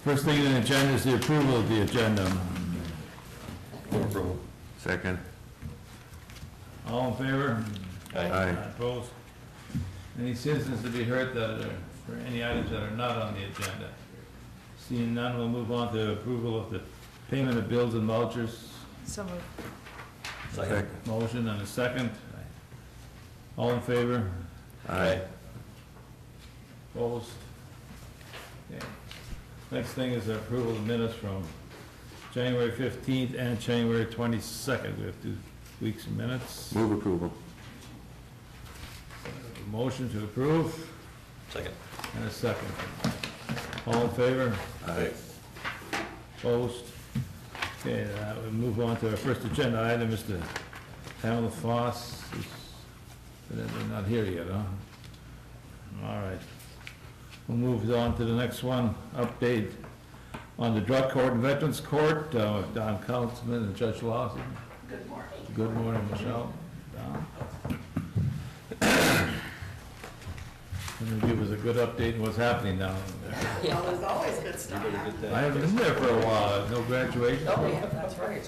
First thing on the agenda is the approval of the agenda. Approval. Second. All in favor? Aye. Opposed? Any citizens to be heard that are, for any items that are not on the agenda? Seeing none, we'll move on to approval of the payment of bills and vouchers. So moved. Second. Motion and a second. All in favor? Aye. Opposed? Okay. Next thing is the approval of minutes from January 15th and January 22nd. We have 2 weeks of minutes. Move approval. A motion to approve Second. and a second. All in favor? Aye. Opposed? Okay, we'll move on to our first agenda item, is the Pamela Foss. They're not here yet, huh? All right. We'll move on to the next one, update on the drug court and veterans court, Don Councilman and Judge Lawson. Good morning. Good morning, Michelle. Don. Can you give us a good update on what's happening down there? Well, there's always good stuff. I haven't been there for a while, no graduation? Oh, yeah, that's right.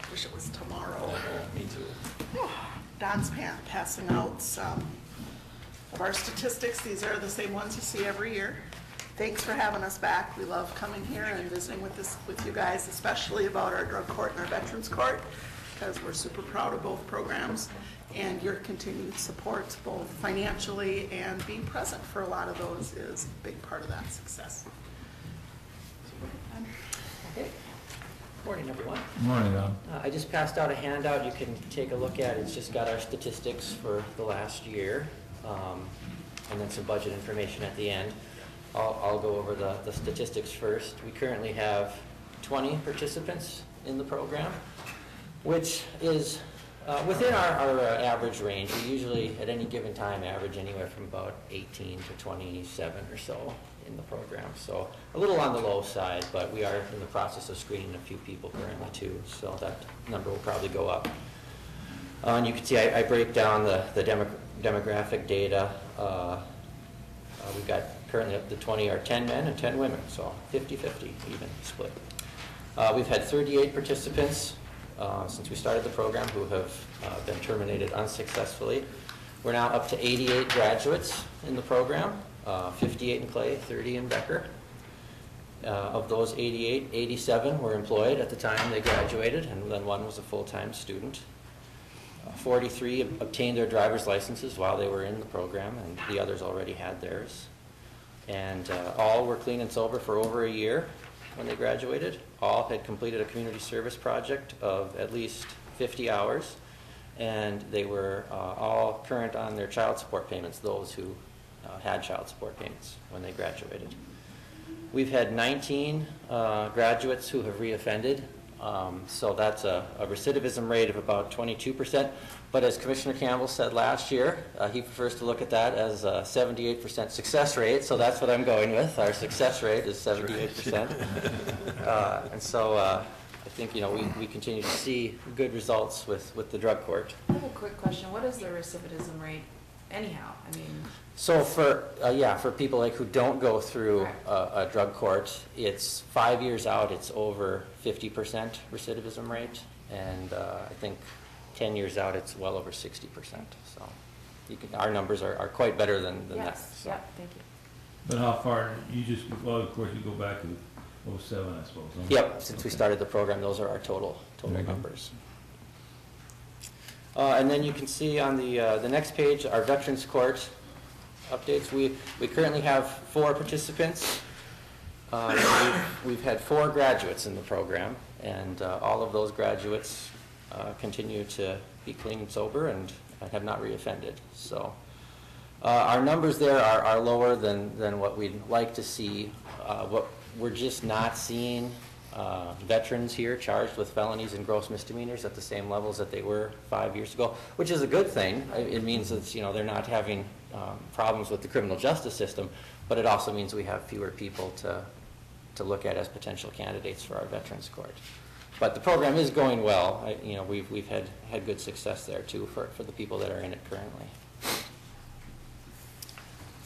Wish it was tomorrow. Me too. Don's passing out some of our statistics. These are the same ones you see every year. Thanks for having us back. We love coming here and visiting with you guys, especially about our drug court and our veterans court, because we're super proud of both programs and your continued support, both financially and being present for a lot of those is a big part of that success. Okay. Morning, everyone. Morning, Don. I just passed out a handout you can take a look at. It's just got our statistics for the last year, and then some budget information at the end. I'll go over the statistics first. We currently have 20 participants in the program, which is within our average range. We usually, at any given time, average anywhere from about 18 to 27 or so in the program. So a little on the low side, but we are in the process of screening a few people currently too, so that number will probably go up. And you can see I break down the demographic data. We've got currently up to 20 are 10 men and 10 women, so 50-50 even split. We've had 38 participants since we started the program who have been terminated unsuccessfully. We're now up to 88 graduates in the program, 58 in Clay, 30 in Becker. Of those 88, 87 were employed at the time they graduated, and then one was a full-time student. 43 obtained their driver's licenses while they were in the program, and the others already had theirs. And all were clean and sober for over a year when they graduated. All had completed a community service project of at least 50 hours, and they were all current on their child support payments, those who had child support payments when they graduated. We've had 19 graduates who have reoffended, so that's a recidivism rate of about 22%. But as Commissioner Campbell said last year, he prefers to look at that as a 78% success rate, so that's what I'm going with. Our success rate is 78%. And so I think, we continue to see good results with the drug court. I have a quick question. What is the recidivism rate anyhow? I mean... So for people like who don't go through a drug court, it's 5 years out, it's over 50% recidivism rate, and I think 10 years out, it's well over 60%. So our numbers are quite better than that. Yes, So. yeah, thank you. But how far, of course, you go back to 07, I suppose. Huh? Yep, since we started the program, those are our total numbers. And then you can see on the next page, our Veterans Court updates. We currently have 4 participants. We've had 4 graduates in the program, and all of those graduates continue to be clean and sober and have not reoffended. So our numbers there are lower than what we'd like to see. What we're just not seeing veterans here charged with felonies and gross misdemeanors at the same levels that they were 5 years ago, which is a good thing. It means that they're not having problems with the criminal justice system, but it also means we have fewer people to look at as potential candidates for our Veterans Court. But the program is going well. We've had good success there too for the people that are in it currently.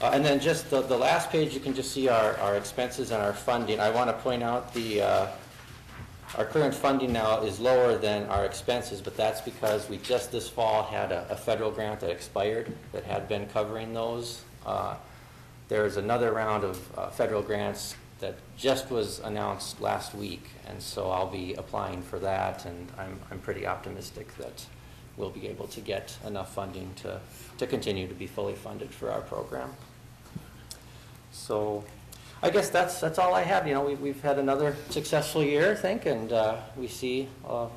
And then just the last page, you can just see our expenses and our funding. I want to point out our current funding now is lower than our expenses, but that's because we just this fall had a federal grant that expired that had been covering those. There's another round of federal grants that just was announced last week, and so I'll be applying for that, and I'm pretty optimistic that we'll be able to get enough funding to continue to be fully funded for our program. So I guess that's all I have. You know, we've had another successful year, I think, and we see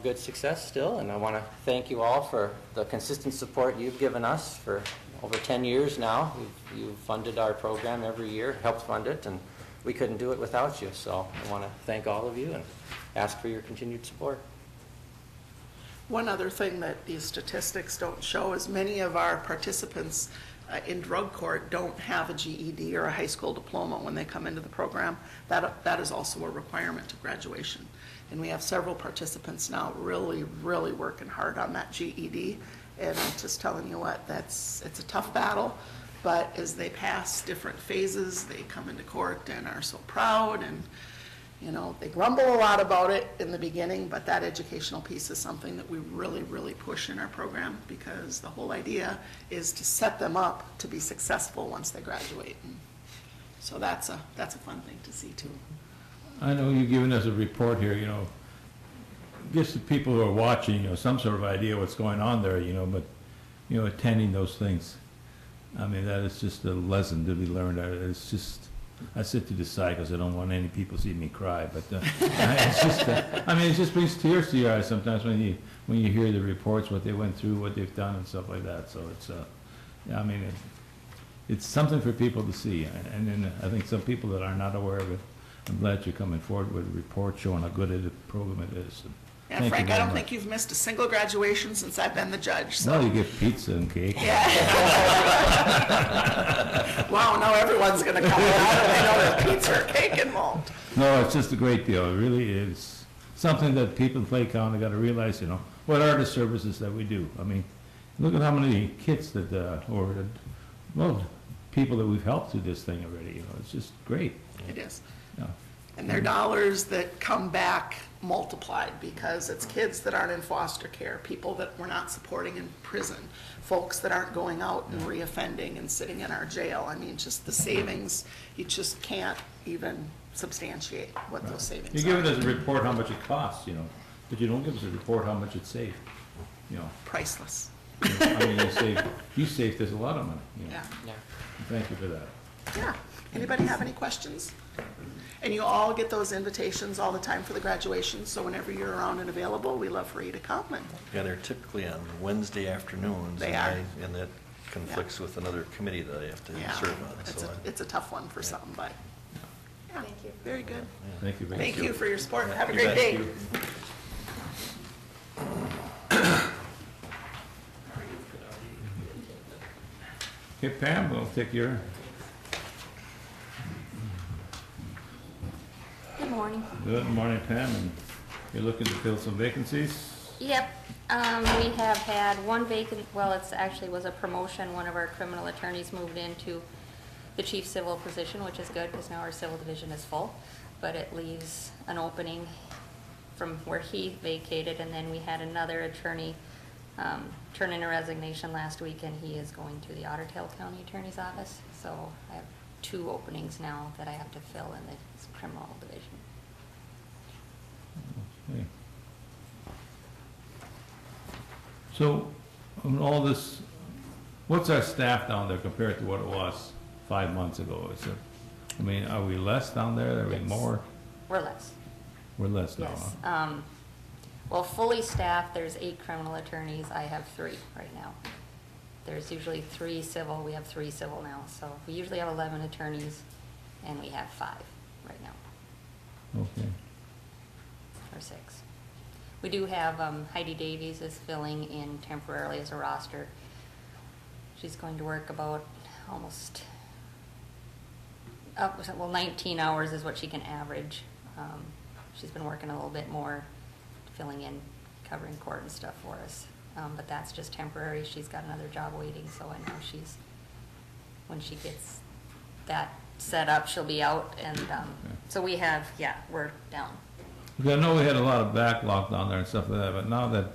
good success still, and I want to thank you all for the consistent support you've given us for over 10 years now. You've funded our program every year, helped fund it, and we couldn't do it without you. So I want to thank all of you and ask for your continued support. One other thing that these statistics don't show is many of our participants in drug court don't have a GED or a high school diploma when they come into the program. That is also a requirement to graduation. And we have several participants now really, really working hard on that GED. And I'm just telling you what, it's a tough battle. But as they pass different phases, they come into court and are so proud, and you know, they grumble a lot about it in the beginning, but that educational piece is something that we really, really push in our program, because the whole idea is to set them up to be successful once they graduate. And so that's a fun thing to see too. I know you've given us a report here, you know, gives the people who are watching, you know, some sort of idea what's going on there, you know, but, you know, attending those things, I mean, that is just a lesson to be learned. It's just, I sit to the side because I don't want any people to see me cry, but it's just, I mean, it just brings tears to your eyes sometimes when you hear the reports, what they went through, what they've done and stuff like that. So it's, yeah, I mean, it's something for people to see. And then I think some people that are not aware of it, I'm glad you're coming forward with a report showing how good a program it is. Yeah, Frank, I don't think you've missed a single graduation since I've been the judge. So. Well, you get pizza and cake. Yeah. Wow, now everyone's going to come out and they know there's pizza or cake involved. No, it's just a great deal. It really is something that people in Clay County got to realize, you know, what are the services that we do? I mean, look at how many kids that, well, people that we've helped through this thing already. You know, it's just great. It is. Yeah. And they're dollars that come back multiplied, because it's kids that aren't in foster care, people that we're not supporting in prison, folks that aren't going out and reoffending and sitting in our jail. I mean, just the savings, you just can't even substantiate what those savings are. You're giving us a report how much it costs, you know, but you don't give us a report how much it saved, you know. Priceless. You know, I mean, you saved us a lot of money, you know. Yeah. Yeah. Thank you for that. Yeah. Anybody have any questions? And you all get those invitations all the time for the graduation, so whenever you're around and available, we love for you to come. And Yeah, they're typically on Wednesday afternoons. They and are. And that conflicts with another committee that I have to yeah, serve on. it's a tough one for some, but yeah, Thank you. very good. Thank you very much. Thank you for your support. Have a You great bet. day. Okay, Pam, we'll take your, Good morning. good morning, Pam, and you're looking to fill some vacancies? Yep, we have had one vacant, well, it's actually was a promotion. One of our criminal attorneys moved into the chief civil position, which is good because now our civil division is full. But it leaves an opening from where he vacated, and then we had another attorney turn in a resignation last week, and he is going to the Otter Tail County Attorney's Office. So I have 2 openings now that I have to fill in the criminal division. Okay. So, on all this, what's our staff down there compared to what it was 5 months ago? Is it, I mean, are we less down there? Are we Yes. more? We're less. We're less now, Yes. huh? Well, fully staffed, there's 8 criminal attorneys. I have 3 right now. There's usually 3 civil. We have 3 civil now. So we usually have 11 attorneys, and we have 5 right now, Okay. or 6. We do have Heidi Davies is filling in temporarily as a roster. She's going to work about almost, well, 19 hours is what she can average. She's been working a little bit more, filling in, covering court and stuff for us. But that's just temporary. She's got another job waiting, so I know when she gets that set up, she'll be out, and, so we have, yeah, we're down. Because I know we had a lot of backlog down there and stuff like that, but now that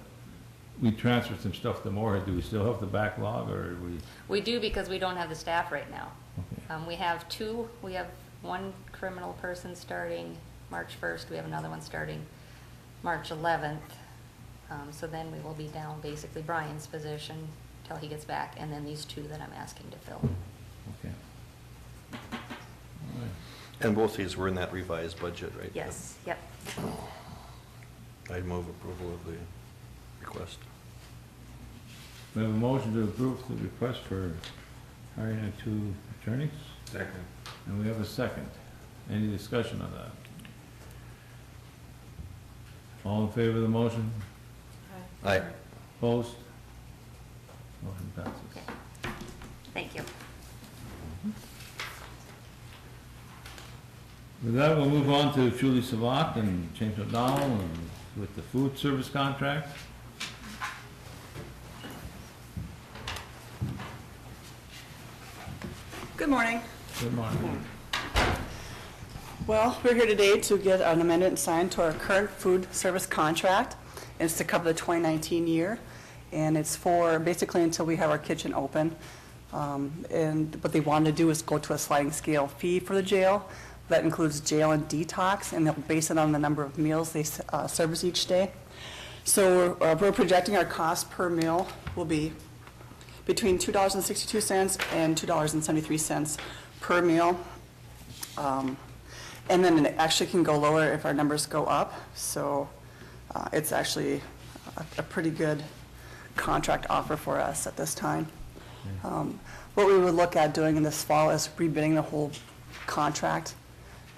we transferred some stuff to Moorhead, do we still have the backlog, or we? We do because we don't have the staff right now. Okay. We have one criminal person starting March 1st, we have another one starting March 11th. So then we will be down basically Brian's position till he gets back, and then these two that I'm asking to fill. Okay. All right. And both these were in that revised budget, right? Yes, yep. I'd move approval of the request. We have a motion to approve the request for hiring of 2 attorneys, Second. and we have a second. Any discussion on that? All in favor of the motion? Aye. Opposed? Motion passes. Okay. Thank you. With that, we'll move on to Julie Savak and James McDonald and with the food service contract. Good morning. Good morning. Well, we're here today to get an amendment signed to our current food service contract. It's to cover the 2019 year, and it's for basically until we have our kitchen open. And what they wanted to do is go to a sliding scale fee for the jail. That includes jail and detox, and they'll base it on the number of meals they service each day. So we're projecting our cost per meal will be between $2.62 and $2.73 per meal. And then it actually can go lower if our numbers go up. So it's actually a pretty good contract offer for us at this time. What we would look at doing in this fall is rebidding the whole contract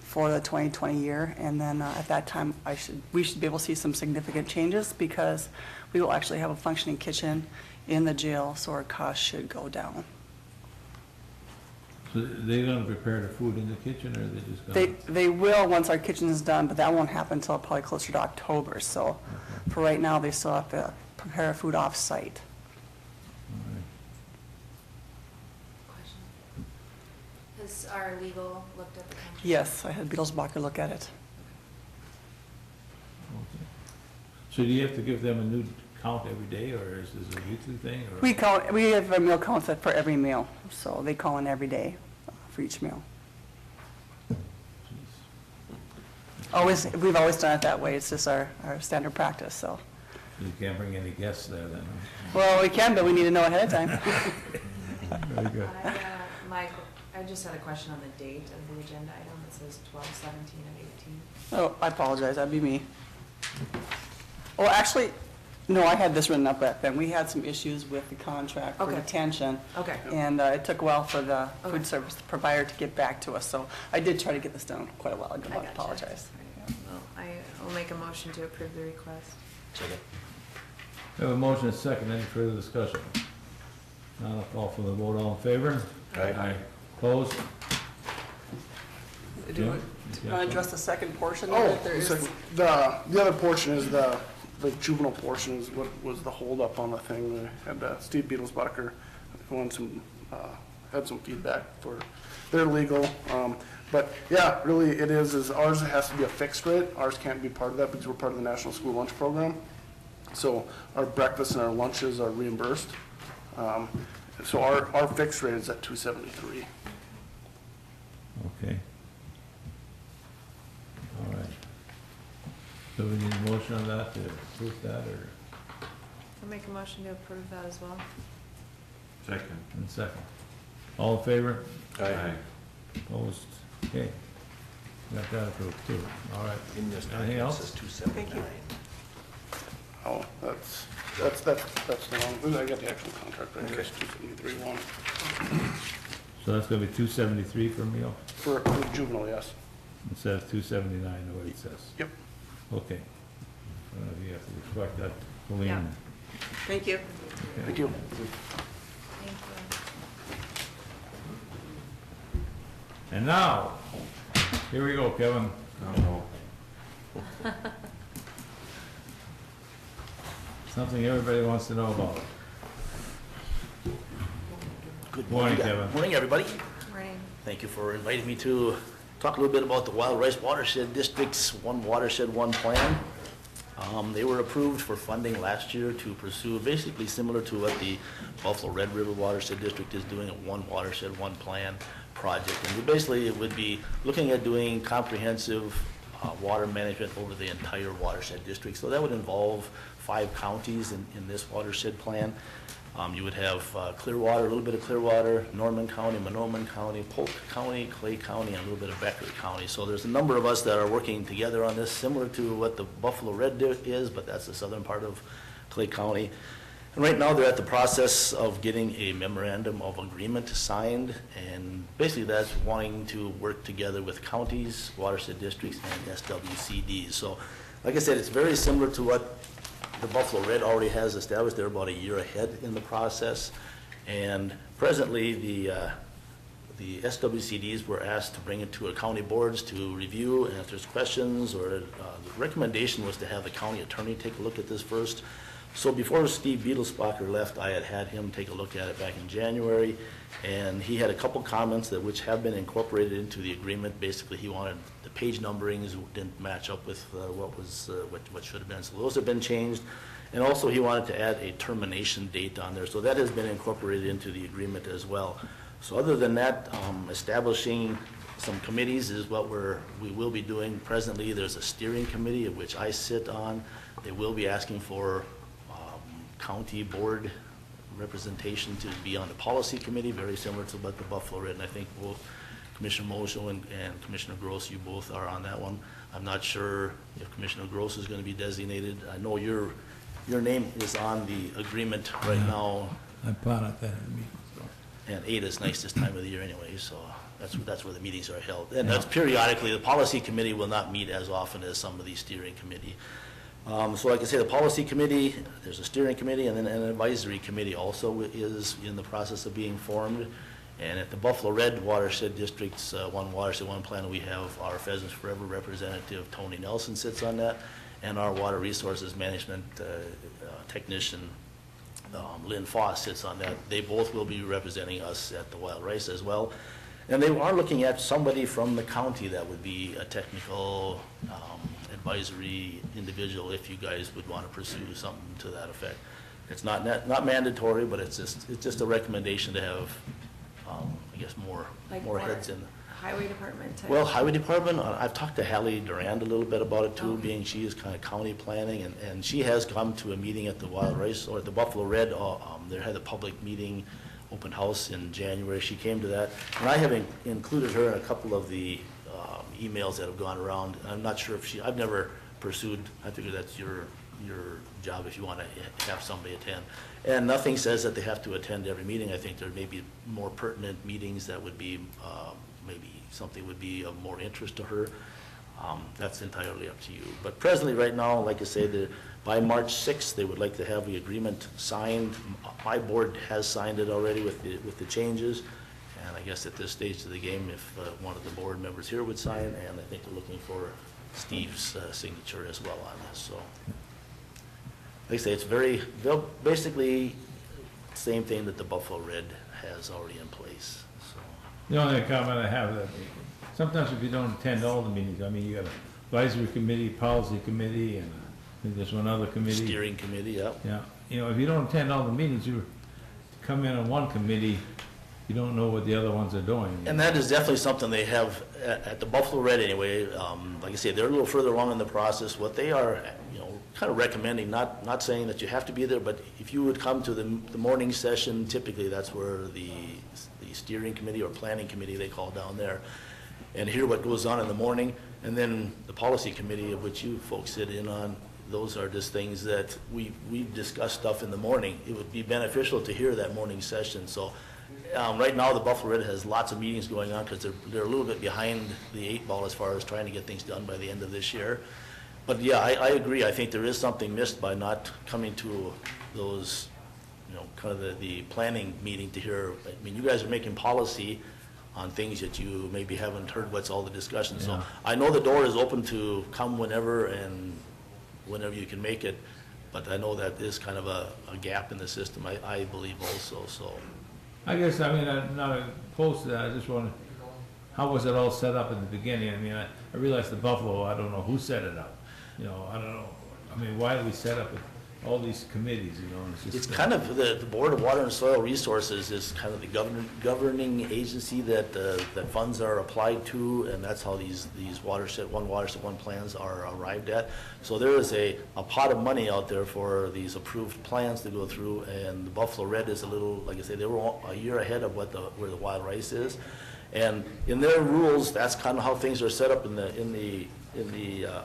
for the 2020 year, and then at that time we should be able to see some significant changes because we will actually have a functioning kitchen in the jail, so our costs should go down. So they're gonna prepare the food in the kitchen, or they just gonna? They will once our kitchen is done, but that won't happen until probably closer to October. So for right now, they still have to prepare food off-site. All right. Question. Has our legal looked at the contract? Yes, I had Beatlesbacher look at it. Okay. So do you have to give them a new count every day, or is this a weekly thing, or? We have a meal count set for every meal, so they call in every day for each meal. Jeez. We've always done it that way. It's just our standard practice, so. You can't bring any guests there then? Well, we can, but we need to know ahead of time. Very good. I just had a question on the date of the agenda item. It says 12, 17, and 18. Oh, I apologize. That'd be me. Well, actually, no, I had this written up back then. We had some issues with the contract for Okay. retention. Okay. And it took a while for the Okay. food service provider to get back to us. So I did try to get this done quite a while ago. I I gotcha. apologize. Well, I will make a motion to approve the request. Second. We have a motion and a second. Any further discussion? Now I'll call for the vote. All in favor? Aye. Opposed? Do you want to address the second portion of Oh, it? There is- the other portion is the juvenile portion is what was the holdup on the thing. We had Steve Beatlesbacher had some feedback for their legal. But yeah, really it is ours has to be a fixed rate. Ours can't be part of that because we're part of the National School Lunch Program. So our breakfast and our lunches are reimbursed. So our fixed rate is at $2.73. Okay. All right. So we need a motion on that to approve that, or, I'll make a motion to approve that as well. Second. and second? All in favor? Aye. Opposed? Okay. Got that approved too. All right. In this Anything document, it else? says 279. Oh, that's the wrong, I got the actual contract right here. It's 273.1 So that's gonna be 273 for a meal, for juvenile, yes. instead of 279, the way it says? Yep. Okay. I don't know if you have to reflect that, Colleen. Yeah. Thank you. Okay. Thank you. Thank you. And now, here we go, Kevin. Oh, Something everybody wants to know about. Good Morning, morning, Kevin. Morning, everybody. Morning. Thank you for inviting me to talk a little bit about the Wild Rice Watershed District's One Watershed, One Plan. They were approved for funding last year to pursue basically similar to what the Buffalo Red River Watershed District is doing, a One Watershed, One Plan project. And basically it would be looking at doing comprehensive water management over the entire watershed district. So that would involve 5 counties in this watershed plan. You would have Clearwater, a little bit of Clearwater, Norman County, Monoman County, Polk County, Clay County, and a little bit of Becker County. So there's a number of us that are working together on this, similar to what the Buffalo Red is, but that's the southern part of Clay County. And right now, they're at the process of getting a memorandum of agreement signed, and basically that's wanting to work together with counties, watershed districts, and SWCDs. So, like I said, it's very similar to what the Buffalo Red already has established. They're about a year ahead in the process, and presently the SWCDs were asked to bring it to our county boards to review, and if there's questions, or the recommendation was to have the county attorney take a look at this first. So before Steve Beetlesbacher left, I had him take a look at it back in January, and he had a couple comments that which have been incorporated into the agreement. Basically, he wanted the page numberings didn't match up with what should have been, so those have been changed. And also, he wanted to add a termination date on there, so that has been incorporated into the agreement as well. So other than that, establishing some committees is what we will be doing. Presently, there's a steering committee of which I sit on. They will be asking for county board representation to be on the policy committee, very similar to what the Buffalo Red, and I think both Commissioner Mosho and Commissioner Gross, you both are on that one. I'm not sure if Commissioner Gross is going to be designated. I know your name is on the agreement right now. I'm part of that meeting. And 8 is nice this time of the year anyway, so that's where the meetings are held. And that's periodically. The policy committee will not meet as often as some of these steering committee. So like I say, the policy committee, there's a steering committee, and then an advisory committee also is in the process of being formed. And at the Buffalo Red Watershed District's One Watershed, One Plan, we have our Pheasants Forever representative, Tony Nelson, sits on that, and our Water Resources Management technician, Lynn Foss, sits on that. They both will be representing us at the Wild Rice as well. And they are looking at somebody from the county that would be a technical advisory individual if you guys would want to pursue something to that effect. It's not mandatory, but it's just a recommendation to have, I guess, more heads in. Highway department type? Well, highway department, I've talked to Hallie Durand a little bit about it too, being she is kind of county planning, and she has come to a meeting at the Wild Rice, or at the Buffalo Red. They had a public meeting, open house in January. She came to that, and I have included her in a couple of the emails that have gone around. I'm not sure if I've never pursued, I figure that's your job if you want to have somebody attend. And nothing says that they have to attend every meeting. I think there may be more pertinent meetings that would be, maybe something would be of more interest to her. That's entirely up to you. But presently, right now, like I say, by March 6th, they would like to have the agreement signed. My board has signed it already with the changes. And I guess at this stage of the game, if one of the board members here would sign, and I think we're looking for Steve's signature as well on this. So, like I say, it's basically same thing that the Buffalo Red has already in place. So. The only comment I have, that sometimes if you don't attend all the meetings, I mean, you got an advisory committee, policy committee, and I think there's one other committee. Steering committee, yep. Yeah, you know, if you don't attend all the meetings, you come in on one committee, you don't know what the other ones are doing. And that is definitely something they have at the Buffalo Red anyway. Like I say, they're a little further along in the process. What they are, kind of recommending, not saying that you have to be there, but if you would come to the morning session, typically that's where the steering committee or planning committee, they call down there, and hear what goes on in the morning. And then the policy committee, of which you folks sit in on, those are just things that we discuss stuff in the morning. It would be beneficial to hear that morning session. So right now, the Buffalo Red has lots of meetings going on because they're a little bit behind the 8 ball as far as trying to get things done by the end of this year. But yeah, I agree. I think there is something missed by not coming to those, kind of the planning meeting to hear. I mean, you guys are making policy on things that you maybe haven't heard what's all the discussion. Yeah. So I know the door is open to come whenever and whenever you can make it, but I know that is kind of a gap in the system, I believe also. So I guess, I mean, I'm not opposed to that. I just want to how was it all set up in the beginning? I mean, I realize the Buffalo, I don't know who set it up, you know, I don't know, I mean, why do we set up all these committees, you know, and it's It's just. kind of, the Board of Water and Soil Resources is kind of the governing agency that funds are applied to, and that's how these watershed, one plans are arrived at. So there is a pot of money out there for these approved plans to go through, and the Buffalo Red is a little, like I say, they were a year ahead of where the wild rice is. And in their rules, that's kind of how things are set up in the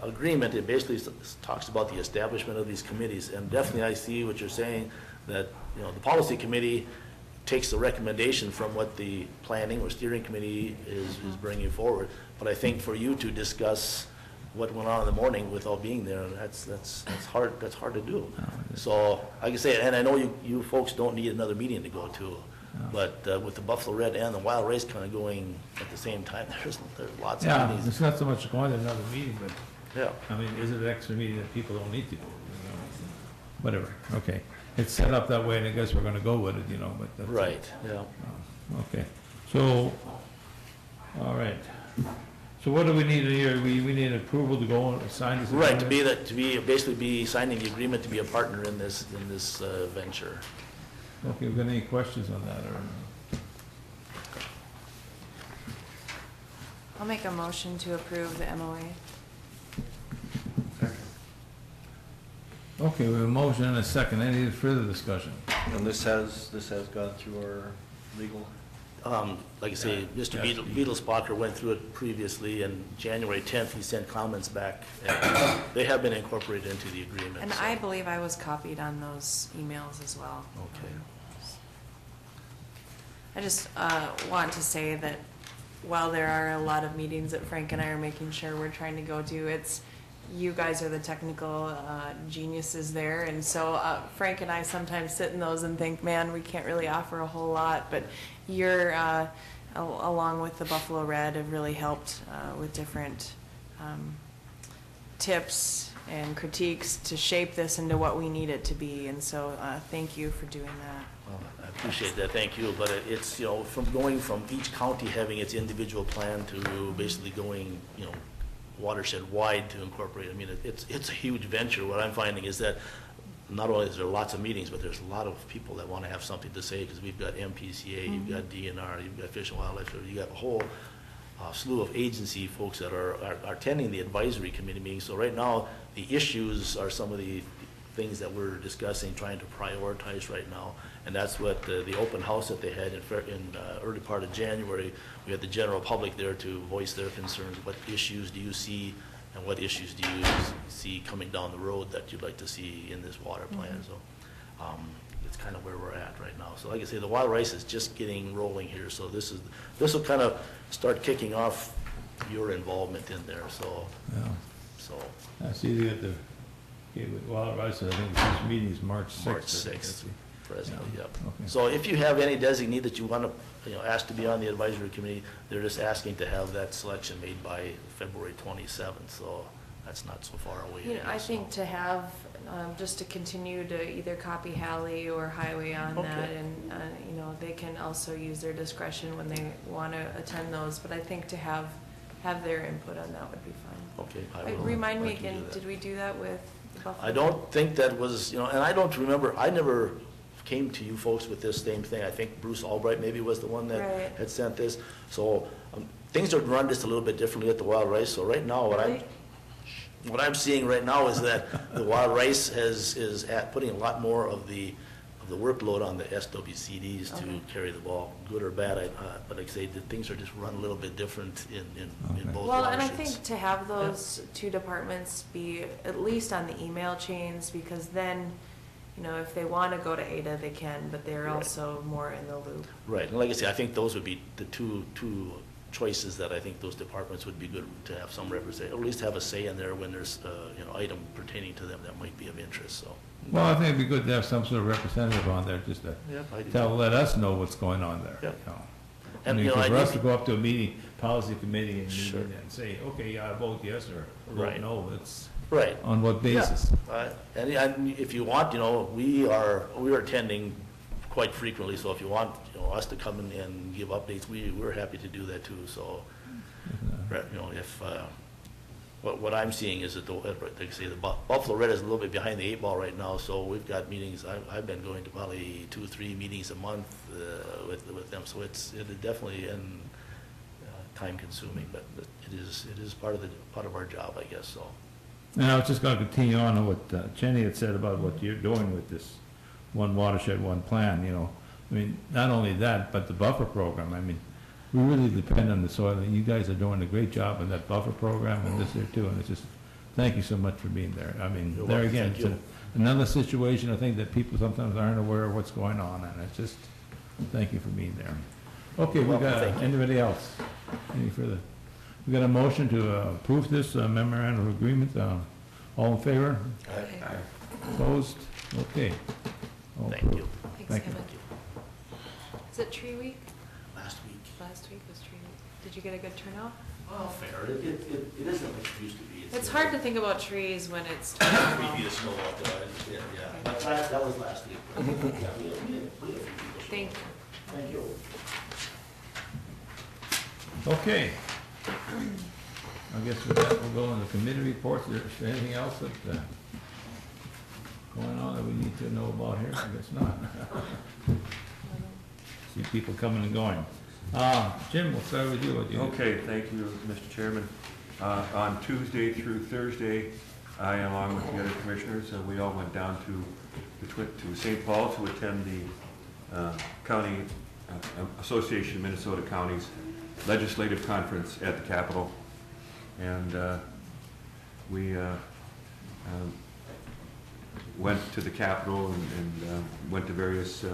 agreement. It basically talks about the establishment of these committees, and definitely I see what you're saying, that, you know, the policy committee takes the recommendation from what the planning or steering committee is bringing forward. But I think for you to discuss what went on in the morning without being there, that's hard to do. So, like I say, and I know you folks don't need another meeting to go to, but with the Buffalo Red and the Wild Rice kind of going at the same time, there's lots of Yeah, meetings. it's not so much going to another meeting, but, Yeah. I mean, is it an extra meeting that people don't need to do, you know? Whatever, okay. It's set up that way, and I guess we're gonna go with it, you know, but that's. Right, yeah. Okay, so, all right. So what do we need here? We need approval to go and sign this Right, agreement? basically be signing the agreement to be a partner in this venture. Okay, we got any questions on that, or? I'll make a motion to approve the MOA. Okay, we have a motion and a second. Any further discussion? And this has gone through our legal? Like I say, Mr. Yes. Beetlesbacher went through it previously, and January 10th, he sent comments back, and they have been incorporated into the agreement. And so- I believe I was copied on those emails as well. Okay. I just want to say that while there are a lot of meetings that Frank and I are making sure we're trying to go to, it's, you guys are the technical geniuses there, and so Frank and I sometimes sit in those and think, man, we can't really offer a whole lot, but you're, along with the Buffalo Red, have really helped with different tips and critiques to shape this into what we need it to be, and so thank you for doing that. Well, I appreciate that, thank you, but it's, you know, from going from each county having its individual plan to basically going, you know, watershed wide to incorporate, I mean, it's a huge venture. What I'm finding is that not only is there lots of meetings, but there's a lot of people that want to have something to say, because we've got MPCA, you've got DNR, you've got Fish and Wildlife, you've got a whole slew of agency folks that are attending the advisory committee meetings. So right now, the issues are some of the things that we're discussing, trying to prioritize right now. And that's what the open house that they had in early part of January, we had the general public there to voice their concerns. What issues do you see, and what issues do you see coming down the road that you'd like to see in this water plan? So it's kind of where we're at right now. So like I say, the wild rice is just getting rolling here. So this will kind of start kicking off your involvement in there. So Yeah. so I see you got the, okay, with Wild Rice, I think this meeting is March 6th. March 6th. President, Yeah, yep. okay. So if you have any designee that you want to, you know, ask to be on the advisory committee, they're just asking to have that selection made by February 27th, so that's not so far away. You know, I guess, think so. to have, just to continue to either copy Hallie or Highway on that, Okay. and, you know, they can also use their discretion when they want to attend those, but I think to have their input on that would be fine. Okay. I will- Remind me I can do again, that. did we do that with Buffalo? I don't think that was, you know, and I don't remember, I never came to you folks with this same thing. I think Bruce Albright maybe was the one that Right. had sent this. So things are run just a little bit differently at the Wild Rice. So right now, Really? what I'm seeing right now is that the Wild Rice is putting a lot more of the workload on the SWCDs to Okay. carry the ball, good or bad. But like I say, the things are just run a little bit different in Okay. both Well, and I watersheds. think to have those two departments be at least on the email chains, because then, you know, if they want to go to Ada, they can, but they're Right. also more in the loop. Right, and like I say, I think those would be the two choices that I think those departments would be good to have some representation, or at least have a say in there when there's, you know, item pertaining to them that might be of interest, so. Well, I think it'd be good to have some sort of representative on there, just to I do. let us know what's going on there. Yep. You know. And, I mean, you know, 'cause for I us to think- go up to a meeting, policy committee and Sure. meeting and say, okay, yeah, I vote yes, or vote Right. no, it's Right. on what basis? And if you want, you know, we are attending quite frequently, so if you want, you know, us to come in and give updates, we're happy to do that too, so. you know, if, what I'm seeing is that like I say, the Buffalo Red is a little bit behind the 8 ball right now, so we've got meetings, I've been going to probably 2-3 meetings a month with them, so it is definitely time consuming, but it is part of our job, I guess, so. And I was just gonna continue on what Jenny had said about what you're doing with this one watershed, one plan, you know. I mean, not only that, but the buffer program, I mean, we really depend on the soil, and you guys are doing a great job in that buffer program and this there too, and it's just, thank you so much for being there. I mean, You're there welcome. again, Thank it's you. another situation, I think, that people sometimes aren't aware of what's going on, and it's just, thank you for being there. Okay, we welcome. got, Thank you. anybody else? Any further? We got a motion to approve this memorandum of agreement, all in favor? Okay. Opposed? Okay. All Thank approved. you. Thanks, Thank you. Kevin. Is it tree week? Last week. Last week was tree week. Did you get a good turnout? Well, fair, it isn't like it used to be. It's hard to think about trees when it's. 3 feet of snow out there, I understand, yeah. But that was last week. Yeah, we had a few people show Thank up. you. Thank you. Okay. I guess with that, we'll go on the committee reports. Is there anything else that, going on that we need to know about here? I guess not. See people coming and going. Jim, we'll start with you. What do you do? Okay, thank you, Mr. Chairman. On Tuesday through Thursday, I, along with the other commissioners, we all went down to St. Paul to attend the County Association of Minnesota Counties Legislative Conference at the Capitol. And we went to the Capitol and went to various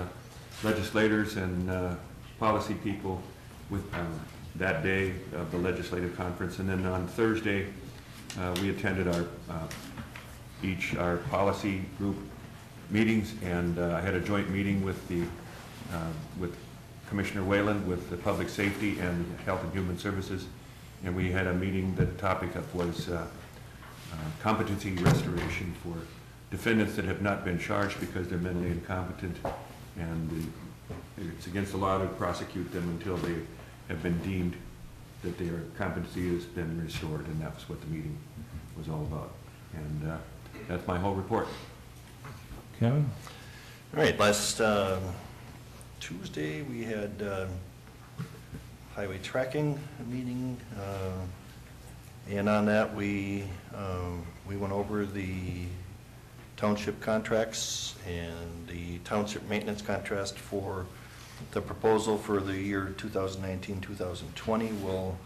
legislators and policy people with that day of the legislative conference. And then on Thursday, we attended our policy group meetings, and I had a joint meeting with with Commissioner Wayland with the Public Safety and Health and Human Services, and we had a meeting. The topic was competency restoration for defendants that have not been charged because they're mentally incompetent, and it's against the law to prosecute them until they have been deemed that their competency has been restored, and that's what the meeting was all about. And that's my whole report. Kevin? All right, last Tuesday, we had highway tracking meeting, and on that, we went over the township contracts and the township maintenance contract for the proposal for the year 2019-2020 will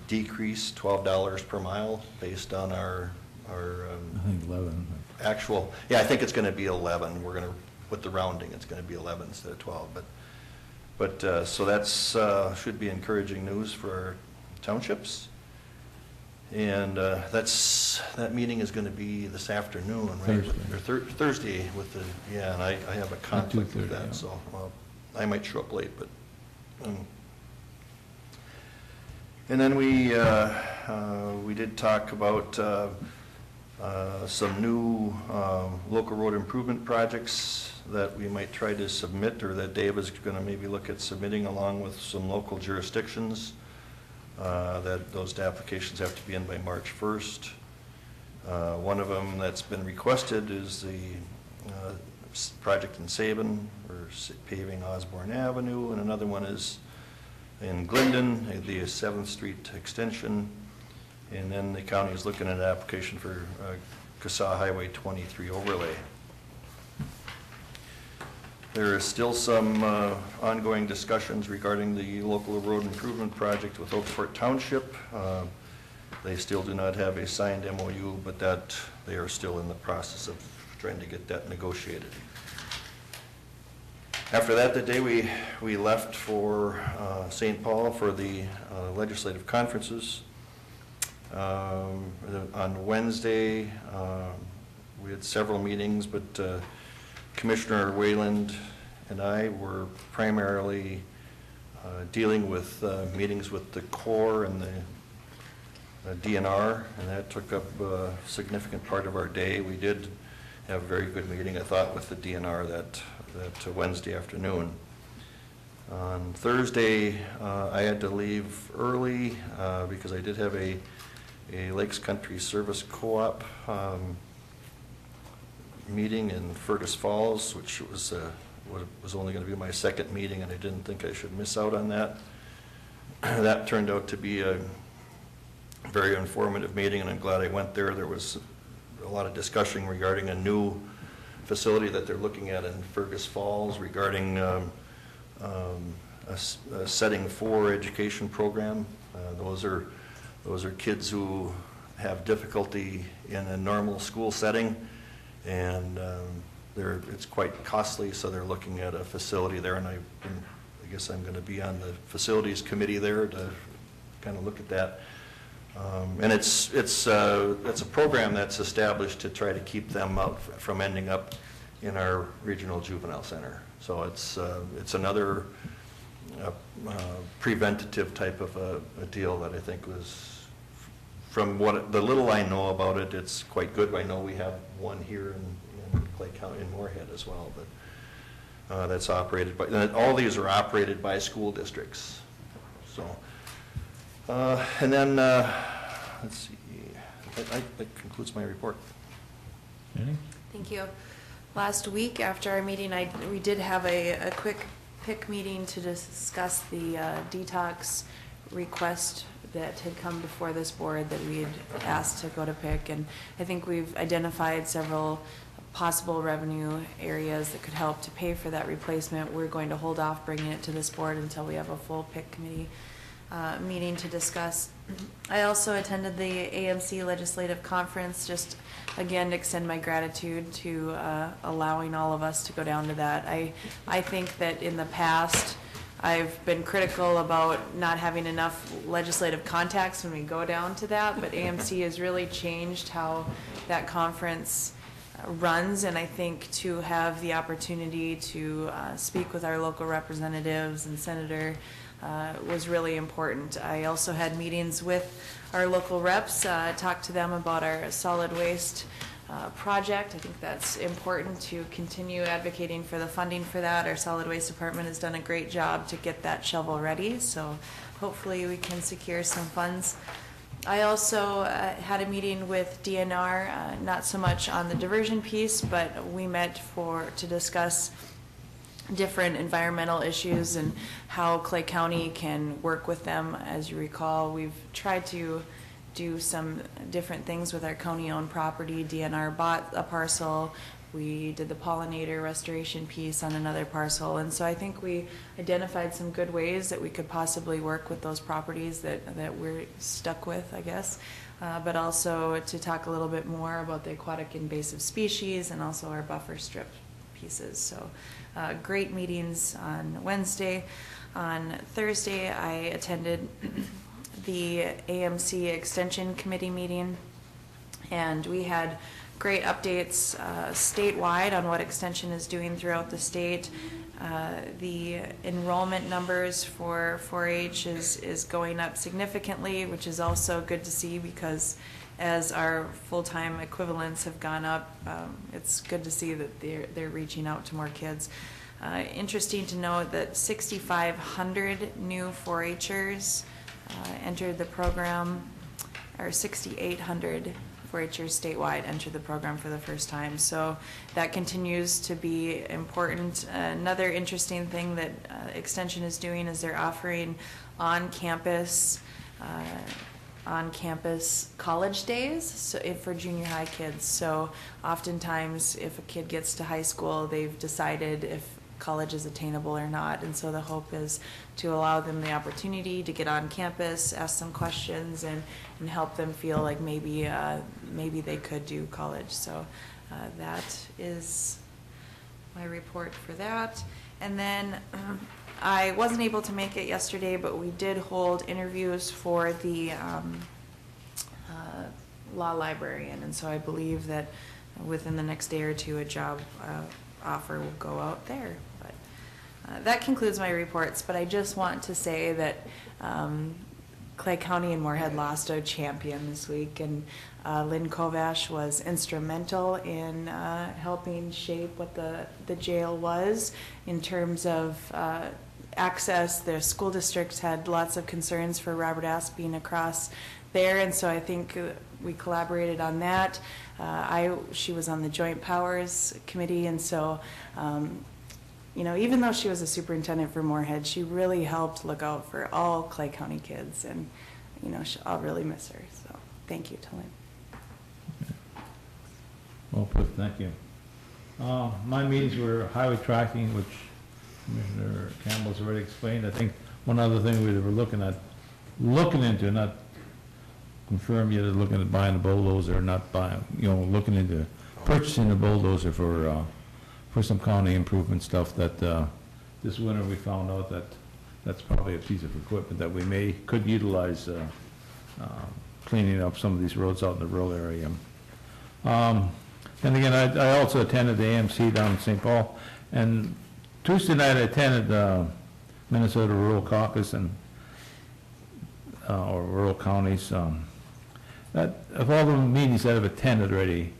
decrease $12 per mile based on our I think 11. actual, yeah, I think it's going to be 11. We're going to, with the rounding, it's going to be 11 instead of 12. But so that's should be encouraging news for our townships. And that meeting is going to be this afternoon, right? Thursday. Or Thursday with the, yeah, and I have a conflict with 2:30, yeah. that, so, well, I might show up late, but. And then we did talk about some new local road improvement projects that we might try to submit, or that Dave is going to maybe look at submitting along with some local jurisdictions. That those applications have to be in by March 1st. One of them that's been requested is the project in Sabin, or paving Osborne Avenue, and another one is in Glendon, the 7th Street extension, and then the county is looking at an application for CASA Highway 23 overlay. There is still some ongoing discussions regarding the local road improvement project with Oakport Township. They still do not have a signed MOU, but that they are still in the process of trying to get that negotiated. After that, the day we left for St. Paul for the legislative conferences. On Wednesday, we had several meetings, but Commissioner Wayland and I were primarily dealing with meetings with the Corps and the DNR, and that took up a significant part of our day. We did have a very good meeting, I thought, with the DNR that Wednesday afternoon. On Thursday, I had to leave early because I did have a Lakes Country Service Co-op meeting in Fergus Falls, which was only going to be my second meeting, and I didn't think I should miss out on that. That turned out to be a very informative meeting, and I'm glad I went there. There was a lot of discussion regarding a new facility that they're looking at in Fergus Falls regarding a Setting 4 education program. Those are kids who have difficulty in a normal school setting, and it's quite costly, so they're looking at a facility there, and I guess I'm going to be on the facilities committee there to kind of look at that. And it's a program that's established to try to keep them out from ending up in our regional juvenile center. So it's another preventative type of a deal that I think was, from what the little I know about it, it's quite good. I know we have one here in Clay County, in Moorhead as well, but that's operated by, and all these are operated by school districts. So, and then, let's see, that concludes my report. Jenny? Thank you. Last week after our meeting, we did have a quick PIC meeting to discuss the detox request that had come before this board that we had asked to go to PIC, and I think we've identified several possible revenue areas that could help to pay for that replacement. We're going to hold off bringing it to this board until we have a full PIC committee meeting to discuss. I also attended the AMC Legislative Conference, just again to extend my gratitude to allowing all of us to go down to that. I think that in the past I've been critical about not having enough legislative contacts when we go down to that, but AMC has really changed how that conference runs, and I think to have the opportunity to speak with our local representatives and senator was really important. I also had meetings with our local reps, talked to them about our solid waste project. I think that's important to continue advocating for the funding for that. Our solid waste department has done a great job to get that shovel ready, so hopefully we can secure some funds. I also had a meeting with DNR, not so much on the diversion piece, but we met to discuss different environmental issues and how Clay County can work with them. As you recall, we've tried to do some different things with our county-owned property. DNR bought a parcel. We did the pollinator restoration piece on another parcel, and so I think we identified some good ways that we could possibly work with those properties that we're stuck with, I guess, but also to talk a little bit more about the aquatic invasive species and also our buffer strip pieces. So great meetings on Wednesday. On Thursday, I attended the AMC Extension Committee meeting, and we had great updates statewide on what Extension is doing throughout the state. The enrollment numbers for 4-H is going up significantly, which is also good to see because as our full-time equivalents have gone up, it's good to see that they're reaching out to more kids. Interesting to note that 6,500 new 4-Hers entered the program, or 6,800 4-Hers statewide entered the program for the first time. So that continues to be important. Another interesting thing that Extension is doing is they're offering on-campus college days for junior high kids. So oftentimes if a kid gets to high school, they've decided if college is attainable or not, and so the hope is to allow them the opportunity to get on campus, ask some questions, and help them feel like maybe they could do college. So that is my report for that. And then I wasn't able to make it yesterday, but we did hold interviews for the law librarian, and so I believe that within the next day or two a job offer will go out there. But that concludes my reports, but I just want to say that Clay County and Moorhead lost a champion this week, and Lynn Kovash was instrumental in helping shape what the jail was in terms of access. The school districts had lots of concerns for Robert Asp being across there, and so I think we collaborated on that. She was on the Joint Powers Committee, and so, you know, even though she was a superintendent for Moorhead, she really helped look out for all Clay County kids, and, you know, I'll really miss her, so thank you to Lynn. Well put, thank you. My meetings were highway tracking, which Commissioner Campbell's already explained. I think one other thing we were looking into, not confirmed yet, is looking at buying a bulldozer or not buying, you know, looking into purchasing a bulldozer for some county improvement stuff that, this winter we found out that that's probably a piece of equipment that we could utilize, cleaning up some of these roads out in the rural area. And again, I also attended the AMC down in St. Paul, and Tuesday night I attended Minnesota Rural Caucus and or rural counties. That of all the meetings that I've attended already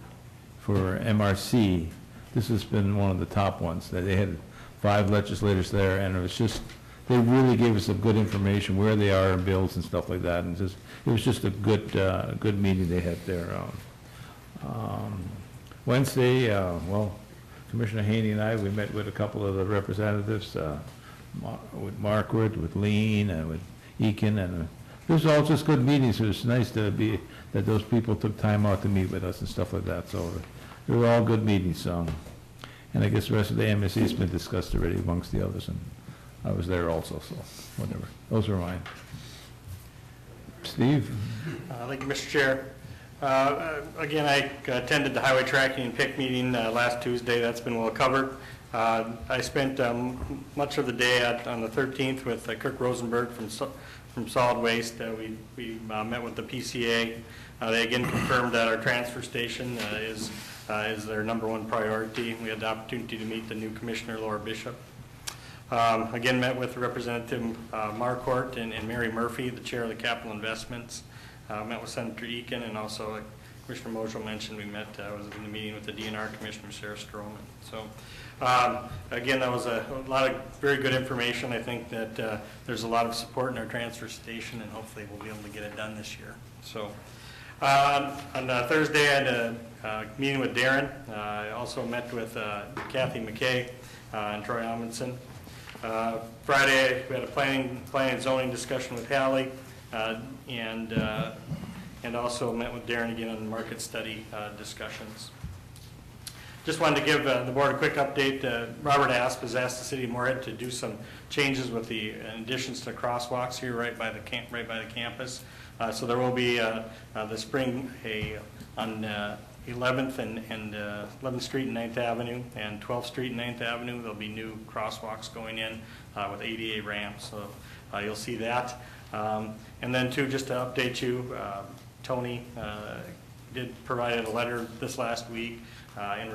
for MRC, this has been one of the top ones. They had 5 legislators there, and it was just, they really gave us some good information where they are in bills and stuff like that, and just it was just a good meeting they had there. Wednesday, well, Commissioner Haney and I, we met with a couple of the representatives, with Markwood, with Lean, and with Eakin, and it was all just good meetings. It was nice to be, that those people took time out to meet with us and stuff like that, so they were all good meetings. And I guess the rest of the MSC has been discussed already amongst the others, and I was there also, so whatever. Those were mine. Steve? Thank you, Mr. Chair. Again, I attended the highway tracking and PIC meeting last Tuesday. That's been well covered. I spent much of the day on the 13th with Kirk Rosenberg from Solid Waste. We met with the PCA. They again confirmed that our transfer station is their #1 priority. We had the opportunity to meet the new commissioner, Laura Bishop. Again, met with Representative Marquardt and Mary Murphy, the chair of the Capital Investments. Met with Senator Eakin, and also, like Commissioner Moschel mentioned, we met, was in the meeting with the DNR Commissioner, Sarah Stroman. So, again, that was a lot of very good information. I think that there's a lot of support in our transfer station, and hopefully we'll be able to get it done this year. So, on Thursday, I had a meeting with Darren. I also met with Kathy McKay and Troy Amundson. Friday, we had a planning and zoning discussion with Hallie. And also met with Darren again on the market study discussions. Just wanted to give the board a quick update. Robert Asp has asked the city of Moorhead to do some changes with the additions to crosswalks here right by the campus. So there will be the spring on 11th and 11th Street and 9th Avenue and 12th Street and 9th Avenue. There'll be new crosswalks going in with ADA ramps. So you'll see that. And then too, just to update you, Tony did provide a letter this last week in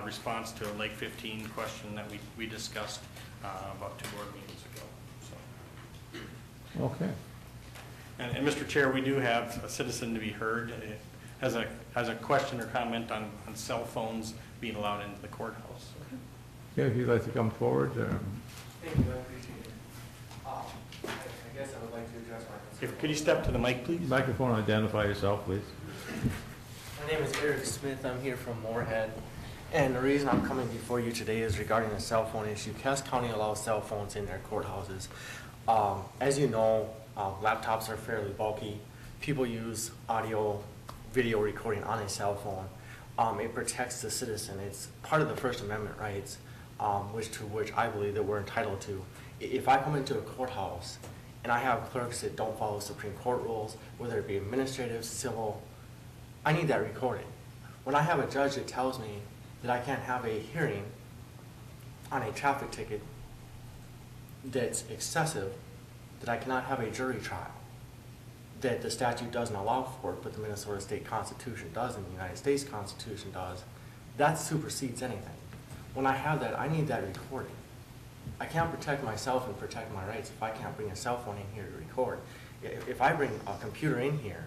response to a Lake 15 question that we discussed about 2 board meetings ago. So. Okay. And Mr. Chair, we do have a citizen to be heard as a question or comment on cell phones being allowed into the courthouse. Okay, if you'd like to come forward. Thank you, I appreciate it. I guess I would like to address my concern. Could you step to the mic, please? Microphone, identify yourself, please. My name is Eric Smith. I'm here from Moorhead. And the reason I'm coming before you today is regarding the cell phone issue. Cass County allows cell phones in their courthouses. As you know, laptops are fairly bulky. People use audio, video recording on a cell phone. It protects the citizen. It's part of the First Amendment rights, which I believe that we're entitled to. If I come into a courthouse and I have clerks that don't follow Supreme Court rules, whether it be administrative, civil, I need that recorded. When I have a judge that tells me that I can't have a hearing on a traffic ticket that's excessive, that I cannot have a jury trial, that the statute doesn't allow for it, but the Minnesota State Constitution does and the United States Constitution does, that supersedes anything. When I have that, I need that recorded. I can't protect myself and protect my rights if I can't bring a cell phone in here to record. If I bring a computer in here,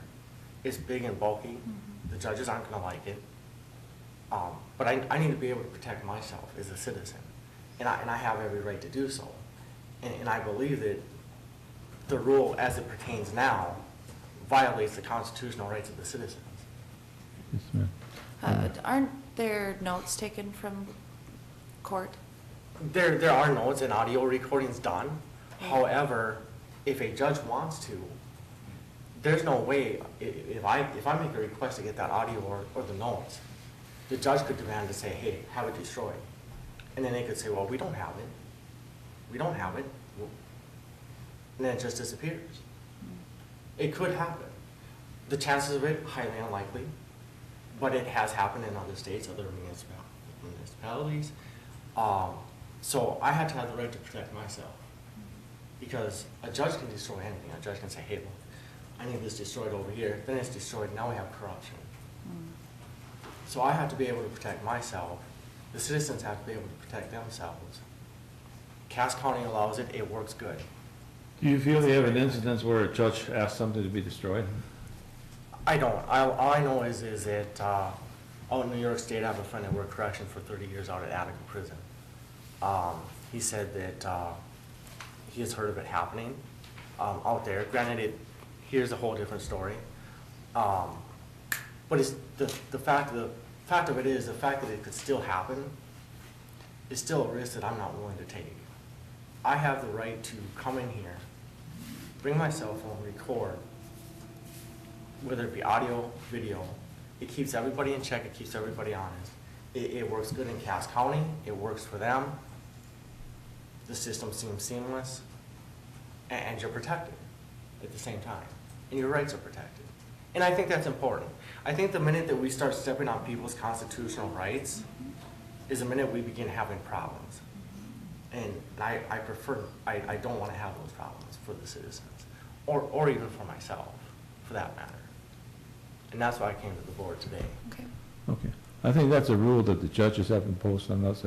it's big and bulky. The judges aren't going to like it. But I need to be able to protect myself as a citizen. And I have every right to do so. And I believe that the rule as it pertains now violates the constitutional rights of the citizens. Yes, ma'am. Aren't there notes taken from court? There are notes and audio recordings done. However, if a judge wants to, there's no way, if I make a request to get that audio or the notes, the judge could demand to say, hey, have it destroyed. And then they could say, well, we don't have it. We don't have it. And then it just disappears. It could happen. The chances of it, highly unlikely, but it has happened in other states, other municipalities. So I had to have the right to protect myself. Because a judge can destroy anything. A judge can say, hey, look, I need this destroyed over here. Then it's destroyed. Now we have corruption. So I have to be able to protect myself. The citizens have to be able to protect themselves. Cass County allows it. It works good. Do you feel you have an incident where a judge asked something to be destroyed? I don't. All I know is that out in New York State, I have a friend that worked correction for 30 years out at Attica Prison. He said that he has heard of it happening out there. Granted, here's a whole different story. But it's the fact of it is, the fact that it could still happen is still a risk that I'm not willing to take. I have the right to come in here, bring my cell phone, record, whether it be audio, video. It keeps everybody in check. It keeps everybody honest. It works good in Cass County. It works for them. The system seems seamless, and you're protected at the same time, and your rights are protected. And I think that's important. I think the minute that we start stepping on people's constitutional rights is the minute we begin having problems. And I don't want to have those problems for the citizens, or even for myself, for that matter. And that's why I came to the board today. Okay. Okay. I think that's a rule that the judges have imposed on us.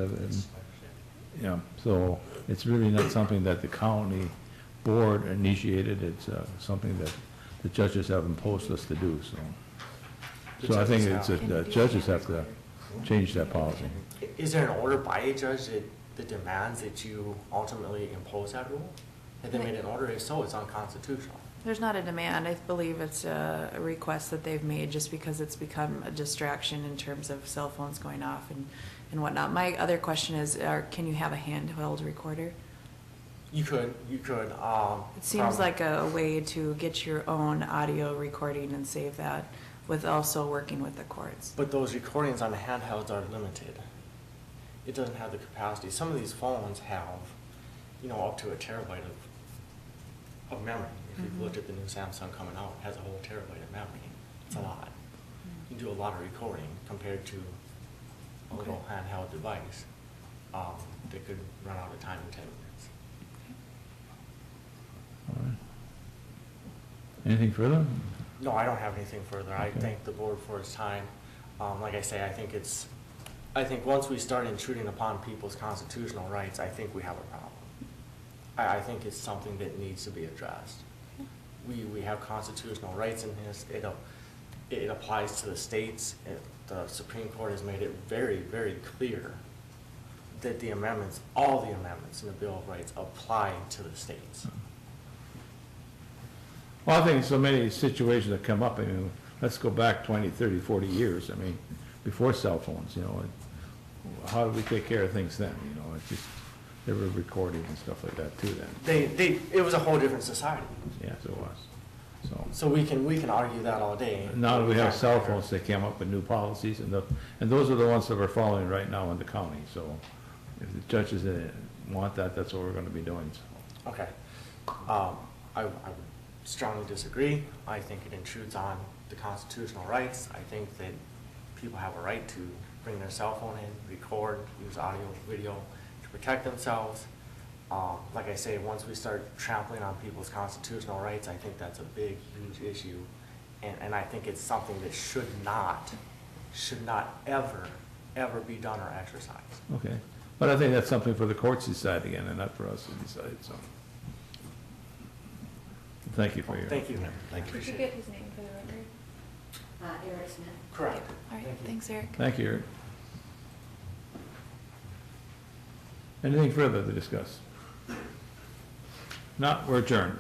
Yeah, so it's really not something that the county board initiated. It's something that the judges have imposed us to do, so. So I think it's, the judges have to change that policy. Is there an order by a judge that demands that you ultimately impose that rule? Have they made an order? If so, it's unconstitutional. There's not a demand. I believe it's a request that they've made just because it's become a distraction in terms of cell phones going off and whatnot. My other question is, can you have a handheld recorder? You could. It seems like a way to get your own audio recording and save that with also working with the courts. But those recordings on the handhelds are limited. It doesn't have the capacity. Some of these phones have, up to a terabyte of memory. If you've looked at the new Samsung coming out, it has a whole terabyte of memory. It's a lot. You do a lot of recording compared to a little handheld device that could run out of time in 10 minutes. All right. Anything further? No, I don't have anything further. I thank the board for its time. Like I say, I think once we start intruding upon people's constitutional rights, I think we have a problem. I think it's something that needs to be addressed. We have constitutional rights in this. It applies to the states. The Supreme Court has made it very, very clear that the amendments, all the amendments in the Bill of Rights apply to the states. Well, I think so many situations that come up, let's go back 20, 30, 40 years, before cell phones, how did we take care of things then, it's just, they were recording and stuff like that too then. It was a whole different society. Yes, it was, So we can argue that all day. Now that we have cell phones, they came up with new policies, and those are the ones that we're following right now in the county, so if the judges want that, that's what we're gonna be doing, so. Okay. I would strongly disagree. I think it intrudes on the constitutional rights. I think that people have a right to bring their cell phone in, record, use audio, video to protect themselves. Like I say, once we start trampling on people's constitutional rights, I think that's a big, huge issue. And I think it's something that should not ever be done or exercised. Okay, but I think that's something for the courts to decide again, and not for us to decide, so. Thank you for your. Thank you. Could you get his name for the record? Eric Smith. Correct. All right, thanks, Eric. Thank you, Eric. Anything further to discuss? Not, we're adjourned.